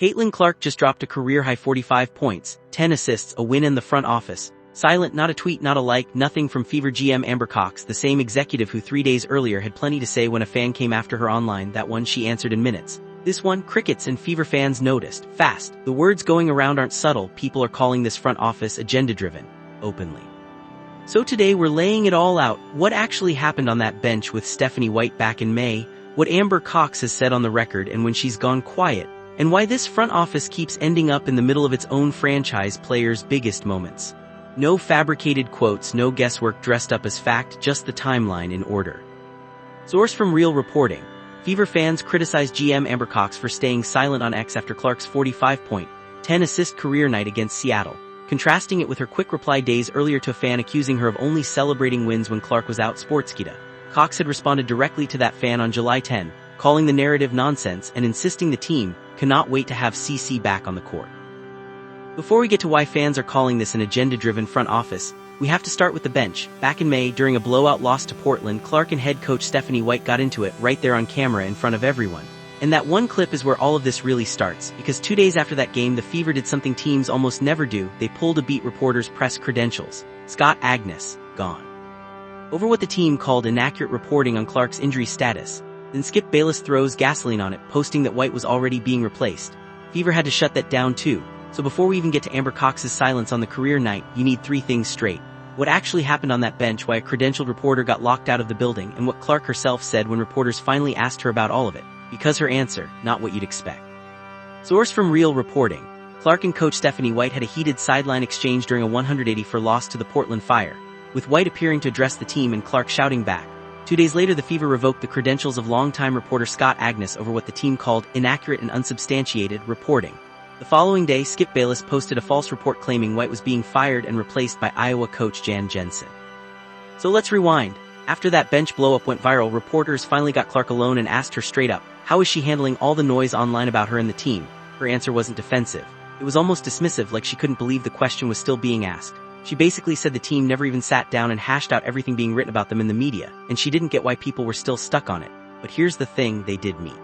Caitlin Clark just dropped a career-high 45 points, 10 assists, a win in the front office. Silent, not a tweet, not a like, nothing from Fever GM Amber Cox, the same executive who 3 days earlier had plenty to say when a fan came after her online. That one she answered in minutes. This one, crickets, and Fever fans noticed. Fast. The words going around aren't subtle. People are calling this front office agenda-driven. Openly. So today we're laying it all out. What actually happened on that bench with Stephanie White back in May, what Amber Cox has said on the record and when she's gone quiet, and why this front office keeps ending up in the middle of its own franchise players' biggest moments. No fabricated quotes, no guesswork dressed up as fact, just the timeline in order. Source from Real Reporting. Fever fans criticized GM Amber Cox for staying silent on X after Clark's 45-point, 10-assist career night against Seattle, contrasting it with her quick reply days earlier to a fan accusing her of only celebrating wins when Clark was out. Sportskeeda. Cox had responded directly to that fan on July 10, calling the narrative nonsense and insisting the team cannot wait to have CC back on the court. Before we get to why fans are calling this an agenda-driven front office, we have to start with the bench. Back in May, during a blowout loss to Portland, Clark and head coach Stephanie White got into it right there on camera in front of everyone. And that one clip is where all of this really starts, because 2 days after that game, the Fever did something teams almost never do. They pulled a beat reporter's press credentials. Scott Agnes, gone. Over what the team called inaccurate reporting on Clark's injury status. Then Skip Bayless throws gasoline on it, posting that White was already being replaced. Fever had to shut that down too. So before we even get to Amber Cox's silence on the career night, you need 3 things straight. What actually happened on that bench, why a credentialed reporter got locked out of the building, and what Clark herself said when reporters finally asked her about all of it. Because her answer, not what you'd expect. Source from Real Reporting. Clark and coach Stephanie White had a heated sideline exchange during a 180-for loss to the Portland Fire, with White appearing to address the team and Clark shouting back. 2 days later, the Fever revoked the credentials of longtime reporter Scott Agnes over what the team called inaccurate and unsubstantiated reporting. The following day, Skip Bayless posted a false report claiming White was being fired and replaced by Iowa coach Jan Jensen. So let's rewind. After that bench blow-up went viral, reporters finally got Clark alone and asked her straight up, how is she handling all the noise online about her and the team? Her answer wasn't defensive. It was almost dismissive, like she couldn't believe the question was still being asked. She basically said the team never even sat down and hashed out everything being written about them in the media, and she didn't get why people were still stuck on it. But here's the thing, they did meet.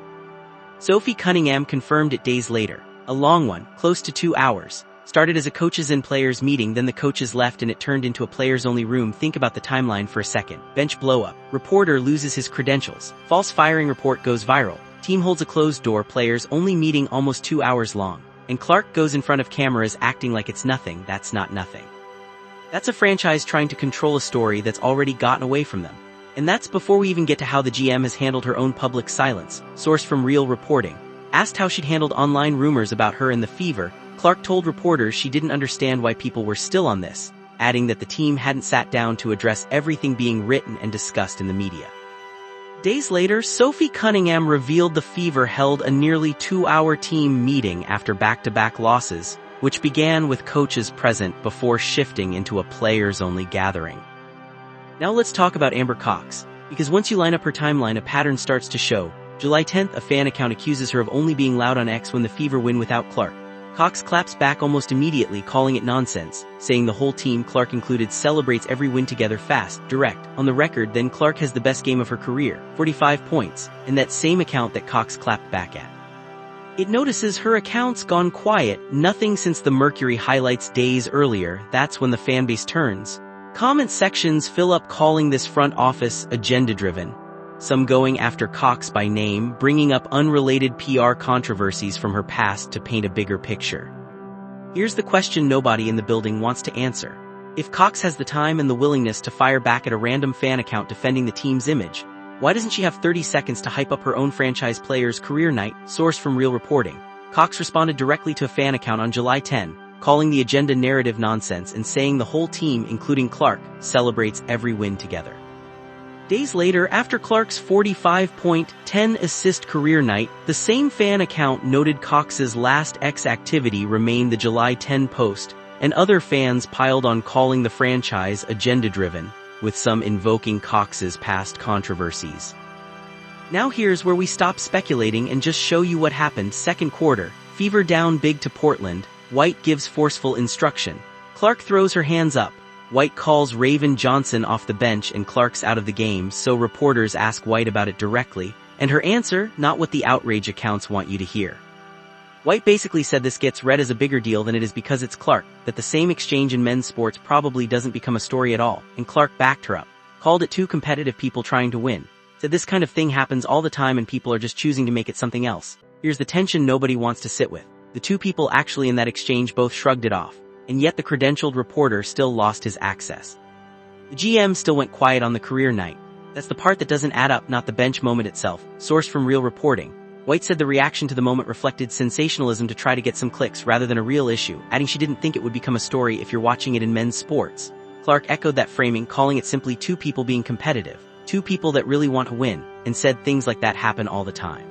Sophie Cunningham confirmed it days later. A long one, close to 2 hours. Started as a coaches and players meeting, then the coaches left and it turned into a players-only room. Think about the timeline for a second. Bench blow-up. Reporter loses his credentials. False firing report goes viral. Team holds a closed door, players only meeting almost 2 hours long. And Clark goes in front of cameras acting like it's nothing. That's not nothing. That's a franchise trying to control a story that's already gotten away from them. And that's before we even get to how the GM has handled her own public silence. Source from Real Reporting. Asked how she'd handled online rumors about her and the Fever, Clark told reporters she didn't understand why people were still on this, adding that the team hadn't sat down to address everything being written and discussed in the media. Days later, Sophie Cunningham revealed the Fever held a nearly 2-hour team meeting after back-to-back losses, which began with coaches present before shifting into a players-only gathering. Now let's talk about Amber Cox, because once you line up her timeline, a pattern starts to show. July 10th, a fan account accuses her of only being loud on X when the Fever win without Clark. Cox claps back almost immediately, calling it nonsense, saying the whole team, Clark included, celebrates every win together fast, direct. On the record, then Clark has the best game of her career, 45 points, in that same account that Cox clapped back at. It notices her account's gone quiet, nothing since the Mercury highlights days earlier. That's when the fanbase turns. Comment sections fill up calling this front office agenda-driven. Some going after Cox by name, bringing up unrelated PR controversies from her past to paint a bigger picture. Here's the question nobody in the building wants to answer. If Cox has the time and the willingness to fire back at a random fan account defending the team's image, why doesn't she have 30 seconds to hype up her own franchise player's career night? Source from Real Reporting. Cox responded directly to a fan account on July 10, calling the agenda narrative nonsense and saying the whole team, including Clark, celebrates every win together. Days later, after Clark's 45-point, 10-assist career night, the same fan account noted Cox's last X activity remained the July 10 post, and other fans piled on calling the franchise agenda-driven, with some invoking Cox's past controversies. Now here's where we stop speculating and just show you what happened. Second quarter, Fever down big to Portland, White gives forceful instruction. Clark throws her hands up. White calls Raven Johnson off the bench and Clark's out of the game, so reporters ask White about it directly, and her answer, not what the outrage accounts want you to hear. White basically said this gets read as a bigger deal than it is because it's Clark, that the same exchange in men's sports probably doesn't become a story at all, and Clark backed her up. Called it two competitive people trying to win. Said this kind of thing happens all the time and people are just choosing to make it something else. Here's the tension nobody wants to sit with. The two people actually in that exchange both shrugged it off, and yet the credentialed reporter still lost his access. The GM still went quiet on the career night. That's the part that doesn't add up, not the bench moment itself. Sourced from Real Reporting. White said the reaction to the moment reflected sensationalism to try to get some clicks rather than a real issue, adding she didn't think it would become a story if you're watching it in men's sports. Clark echoed that framing, calling it simply two people being competitive, two people that really want to win, and said things like that happen all the time.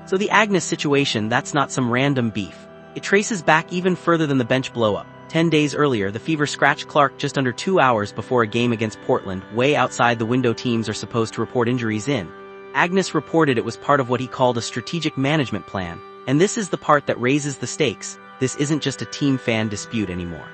So the Agnes situation, that's not some random beef. It traces back even further than the bench blow-up. 10 days earlier, the Fever scratched Clark just under 2 hours before a game against Portland, way outside the window teams are supposed to report injuries in. Agnes reported it was part of what he called a strategic management plan, and this is the part that raises the stakes. This isn't just a team-fan dispute anymore.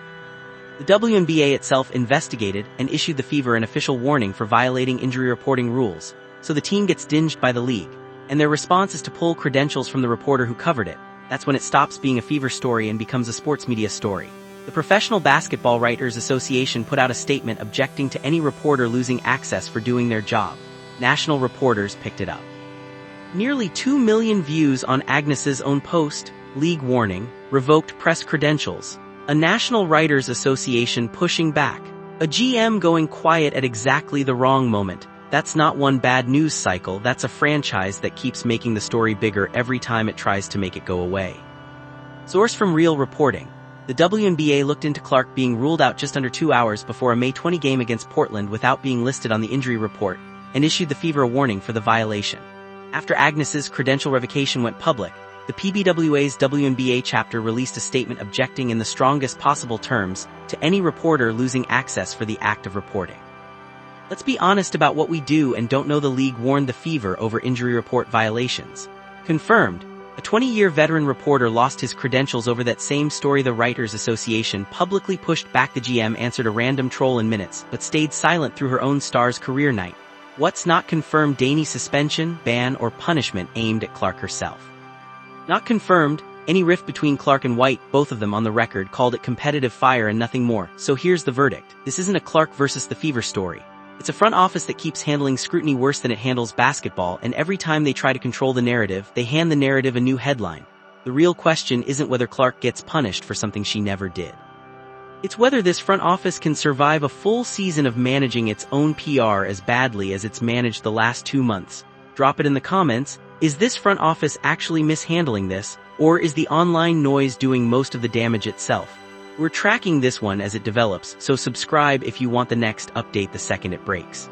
The WNBA itself investigated and issued the Fever an official warning for violating injury reporting rules, so the team gets dinged by the league, and their response is to pull credentials from the reporter who covered it. That's when it stops being a Fever story and becomes a sports media story. The Professional Basketball Writers Association put out a statement objecting to any reporter losing access for doing their job. National reporters picked it up. Nearly 2 million views on Agnes's own post, league warning, revoked press credentials. A National Writers Association pushing back. A GM going quiet at exactly the wrong moment. That's not one bad news cycle, that's a franchise that keeps making the story bigger every time it tries to make it go away. Source from Real Reporting. The WNBA looked into Clark being ruled out just under 2 hours before a May 20 game against Portland without being listed on the injury report, and issued the Fever a warning for the violation. After Agnes's credential revocation went public, the PBWA's WNBA chapter released a statement objecting in the strongest possible terms to any reporter losing access for the act of reporting. Let's be honest about what we do and don't know. The league warned the Fever over injury report violations. Confirmed, a 20-year veteran reporter lost his credentials over that same story. The Writers Association publicly pushed back. The GM answered a random troll in minutes, but stayed silent through her own star's career night. What's not confirmed? Any suspension, ban, or punishment aimed at Clark herself. Not confirmed. Any rift between Clark and White, both of them on the record called it competitive fire and nothing more. So here's the verdict. This isn't a Clark versus the Fever story. It's a front office that keeps handling scrutiny worse than it handles basketball, and every time they try to control the narrative, they hand the narrative a new headline. The real question isn't whether Clark gets punished for something she never did. It's whether this front office can survive a full season of managing its own PR as badly as it's managed the last 2 months. Drop it in the comments. Is this front office actually mishandling this, or is the online noise doing most of the damage itself? We're tracking this one as it develops, so subscribe if you want the next update the second it breaks.